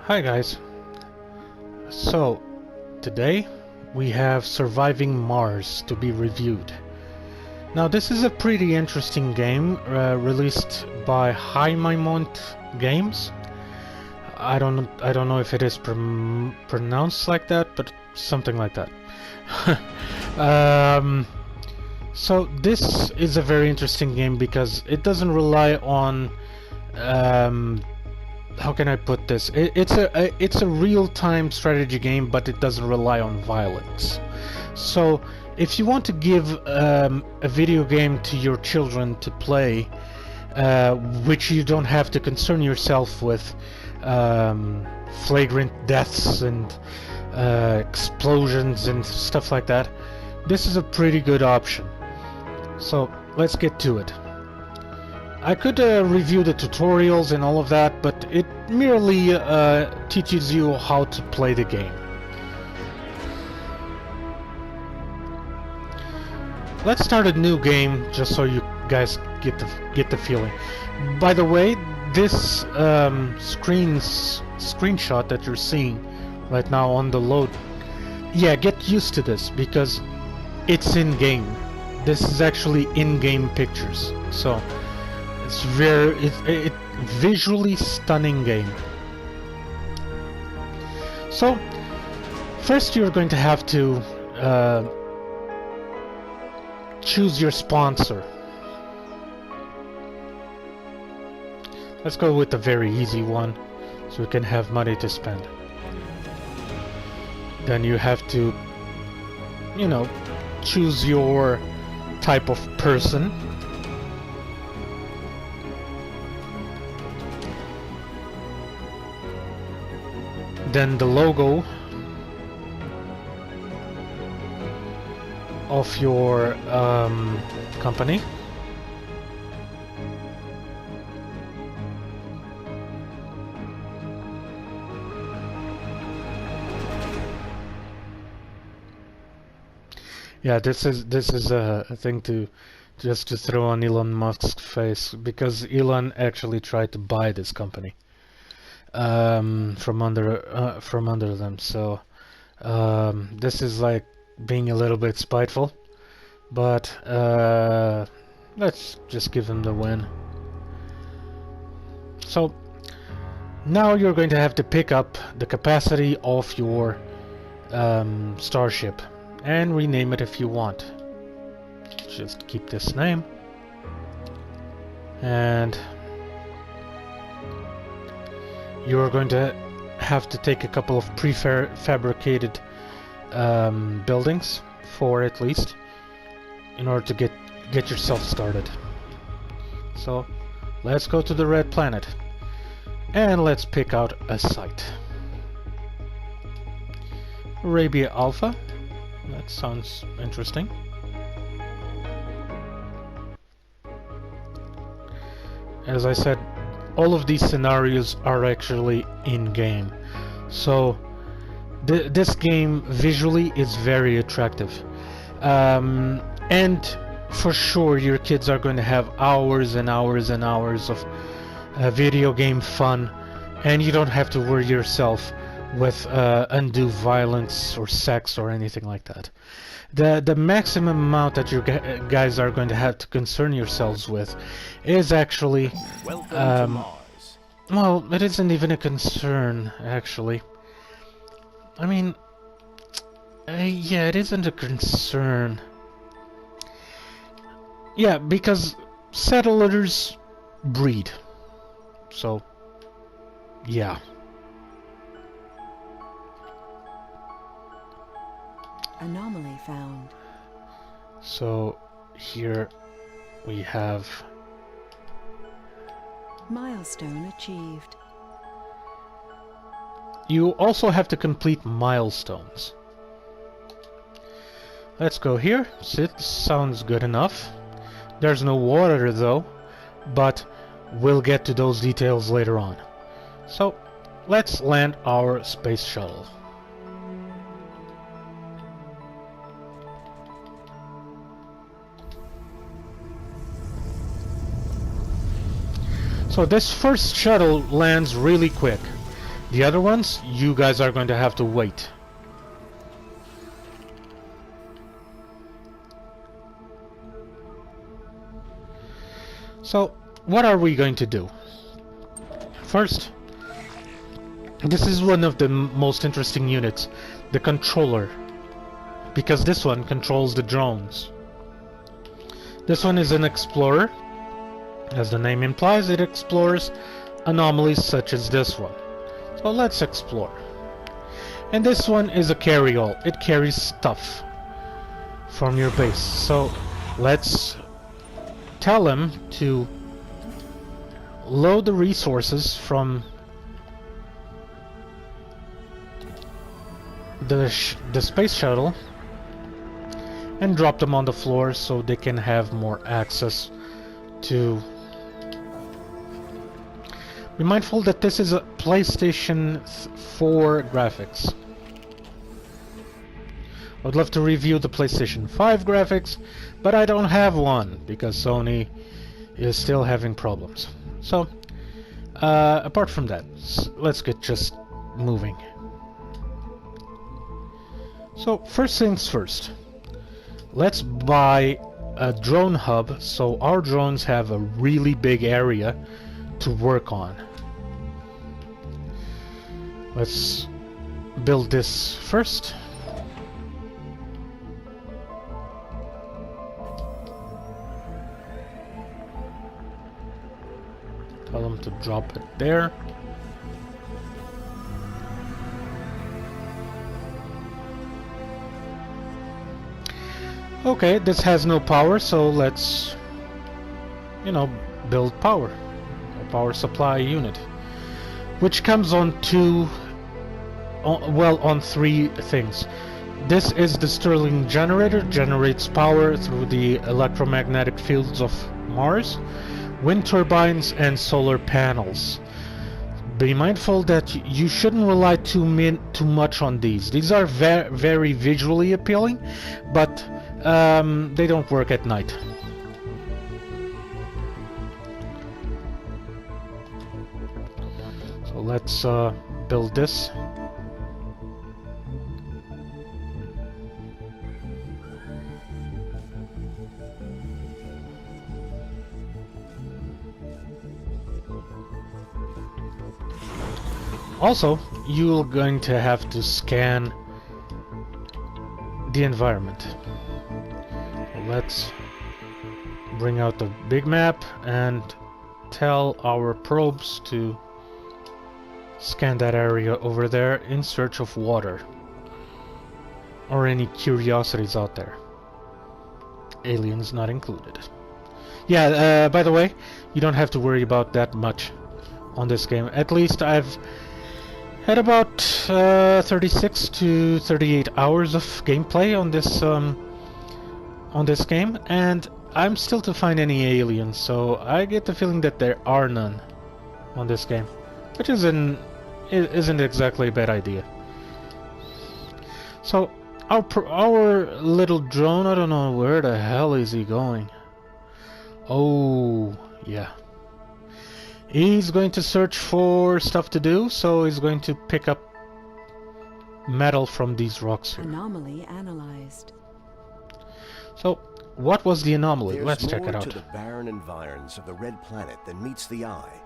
Hi guys. So, today we have Surviving Mars to be reviewed. Now this is a pretty interesting game released by Haimimont Games. I don't know if it is pronounced like that, but something like that. So this is a very interesting game because it doesn't rely on how can I put this? It's a real-time strategy game, but it doesn't rely on violence. So if you want to give a video game to your children to play, which you don't have to concern yourself with flagrant deaths and explosions and stuff like that, this is a pretty good option. So let's get to it. I could review the tutorials and all of that, but it merely teaches you how to play the game. Let's start a new game just so you guys get the feeling. By the way, this screenshot that you're seeing right now on the load, yeah, get used to this because it's in game. This is actually in-game pictures, so it's very visually stunning game. So first you're going to have to choose your sponsor. Let's go with the very easy one so we can have money to spend. Then you have to, you know, choose your type of person. Then the logo of your company. Yeah, this is a thing to just to throw on Elon Musk's face, because Elon actually tried to buy this company from under them. So this is like being a little bit spiteful, but let's just give him the win. So now you're going to have to pick up the capacity of your starship and rename it if you want. Just keep this name, and you're going to have to take a couple of prefabricated buildings, 4 at least, in order to get yourself started. So let's go to the red planet and let's pick out a site. Arabia Alpha, that sounds interesting. As I said, all of these scenarios are actually in-game, so this game visually is very attractive, and for sure your kids are going to have hours and hours and hours of video game fun, and you don't have to worry yourself with undue violence or sex or anything like that. The maximum amount that you guys are going to have to concern yourselves with is actually Welcome to Mars. well, it isn't even a concern, actually. I mean, yeah, it isn't a concern. Yeah, because settlers breed. So, yeah. Anomaly found. So, here we have... Milestone achieved. You also have to complete milestones. Let's go here. It sounds good enough. There's no water though, but we'll get to those details later on. So let's land our space shuttle. So this first shuttle lands really quick. The other ones, you guys are going to have to wait. So, what are we going to do? First, this is one of the most interesting units, the controller, because this one controls the drones. This one is an explorer. As the name implies, it explores anomalies such as this one. So let's explore. And this one is a carry-all. It carries stuff from your base. So let's tell him to load the resources from the space shuttle and drop them on the floor so they can have more access to... Be mindful that this is a PlayStation 4 graphics. I would love to review the PlayStation 5 graphics, but I don't have one because Sony is still having problems. So, apart from that, let's get just moving. So, first things first. Let's buy a drone hub so our drones have a really big area to work on. Let's build this first. Tell them to drop it there. Okay, this has no power, so let's, you know, build power. A power supply unit. Which comes on two, well, on three things. This is the Stirling generator, generates power through the electromagnetic fields of Mars, wind turbines, and solar panels. Be mindful that you shouldn't rely too much on these. These are very visually appealing, but they don't work at night. So let's build this. Also, you're going to have to scan the environment. Let's bring out the big map and tell our probes to scan that area over there in search of water or any curiosities out there. Aliens not included. Yeah, by the way, you don't have to worry about that much on this game. At least I've had about 36 to 38 hours of gameplay on this game, and I'm still to find any aliens, so I get the feeling that there are none on this game, which isn't exactly a bad idea. So our little drone, I don't know where the hell is he going. Oh yeah, he's going to search for stuff to do, so he's going to pick up metal from these rocks here. Anomaly analyzed. So, what was the anomaly? Let's check it out. There's more to the barren environs of the Red Planet than meets the eye.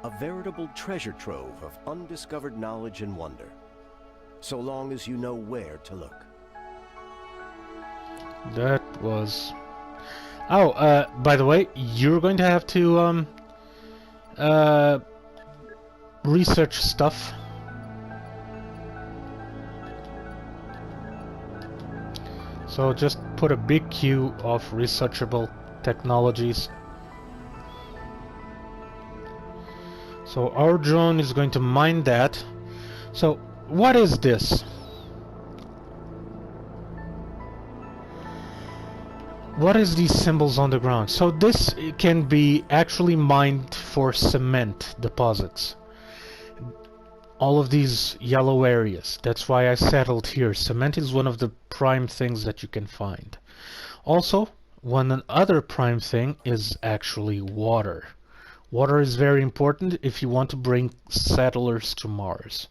A veritable treasure trove of undiscovered knowledge and wonder. So long as you know where to look. That was... Oh, by the way, you're going to have to, research stuff. So just put a big queue of researchable technologies. So our drone is going to mine that. So what is this? What is these symbols on the ground? So this can be actually mined for cement deposits. All of these yellow areas. That's why I settled here. Cement is one of the prime things that you can find. Also, one other prime thing is actually water. Water is very important if you want to bring settlers to Mars.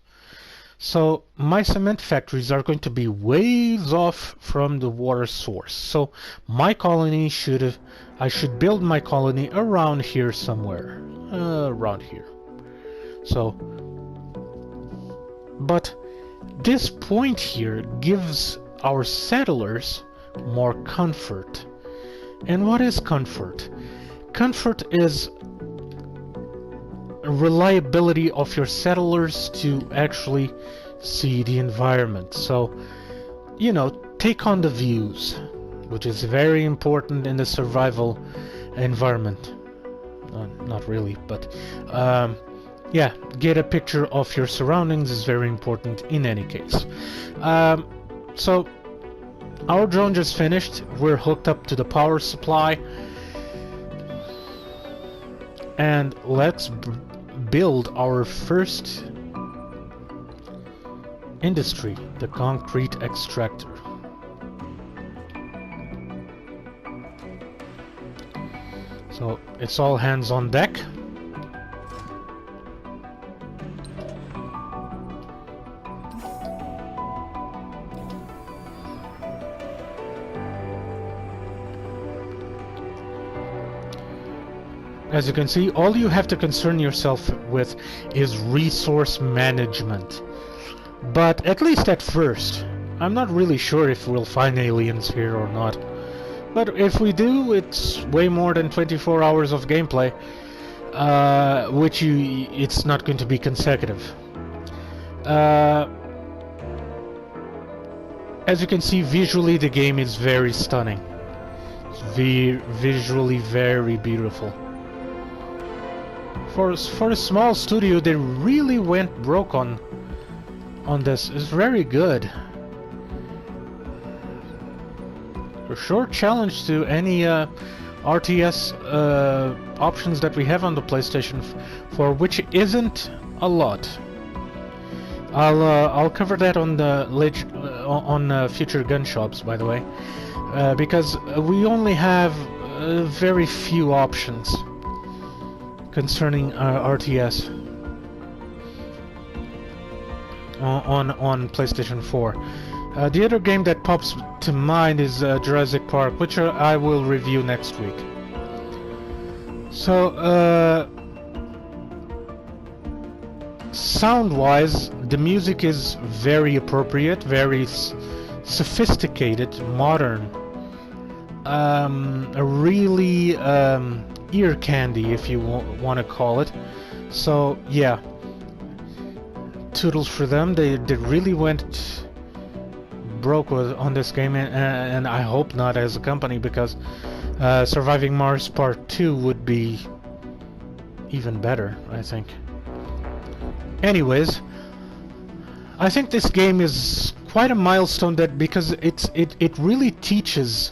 So my cement factories are going to be ways off from the water source. So my colony I should build my colony around here somewhere. Around here. So, but this point here gives our settlers more comfort. And what is comfort? Comfort is reliability of your settlers to actually see the environment. So, you know, take on the views, which is very important in the survival environment. Not really, but yeah, get a picture of your surroundings is very important in any case. So our drone just finished. We're hooked up to the power supply, and let's build our first industry, the concrete extractor. So it's all hands on deck. As you can see, all you have to concern yourself with is resource management. But at least at first, I'm not really sure if we'll find aliens here or not. But if we do, it's way more than 24 hours of gameplay, it's not going to be consecutive. As you can see, visually the game is very stunning. It's visually very beautiful. For a small studio, they really went broke on this. It's very good. A short challenge to any RTS options that we have on the PlayStation 4, which isn't a lot. I'll cover that on the future gun shops, by the way, because we only have very few options concerning RTS on PlayStation 4. The other game that pops to mind is Jurassic Park, which I will review next week. So, sound-wise, the music is very appropriate, very sophisticated, modern. A really ear candy, if you want to call it. So, yeah. Toodles for them. They really went broke on this game, and I hope not as a company, because Surviving Mars Part 2 would be even better, I think. Anyways, I think this game is quite a milestone, because it really teaches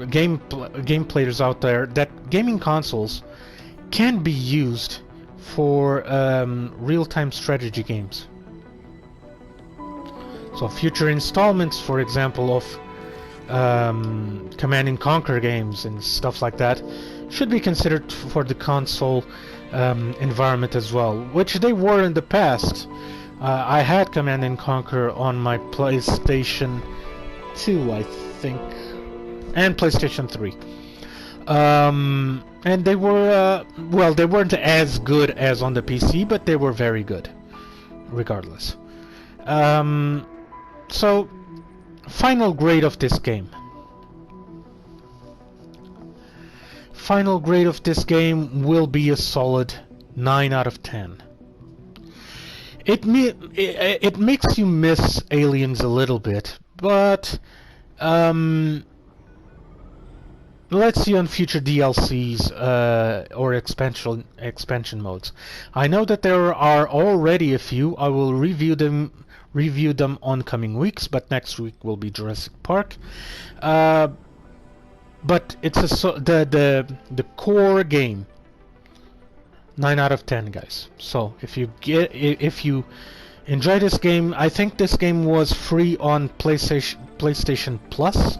game players out there that gaming consoles can be used for real-time strategy games. So future installments, for example, of Command and Conquer games and stuff like that should be considered for the console environment as well, which they were in the past. I had Command and Conquer on my PlayStation 2, I think, and PlayStation 3. And they were, well, they weren't as good as on the PC, but they were very good, regardless. So, final grade of this game. Final grade of this game will be a solid 9 out of 10. It makes you miss Aliens a little bit, but let's see on future DLCs or expansion modes. I know that there are already a few. I will review them on coming weeks, but next week will be Jurassic Park. But it's the core game. 9 out of 10, guys. So if you enjoy this game, I think this game was free on PlayStation Plus.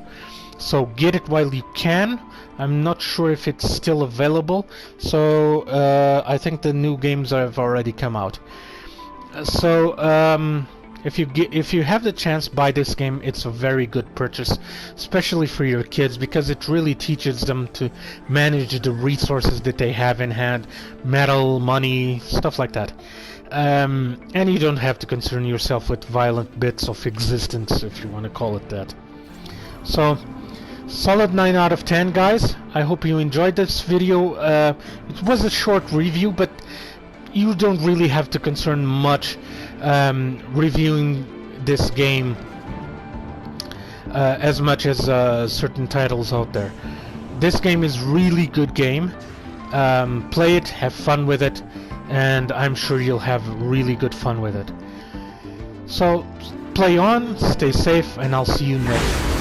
So get it while you can. I'm not sure if it's still available, so I think the new games have already come out. So if you have the chance, buy this game. It's a very good purchase, especially for your kids, because it really teaches them to manage the resources that they have in hand, metal, money, stuff like that. And you don't have to concern yourself with violent bits of existence, if you want to call it that. So, solid 9 out of 10, guys. I hope you enjoyed this video. It was a short review, but you don't really have to concern much reviewing this game as much as certain titles out there. This game is really good game. Play it, have fun with it, and I'm sure you'll have really good fun with it. So play on, stay safe, and I'll see you next time.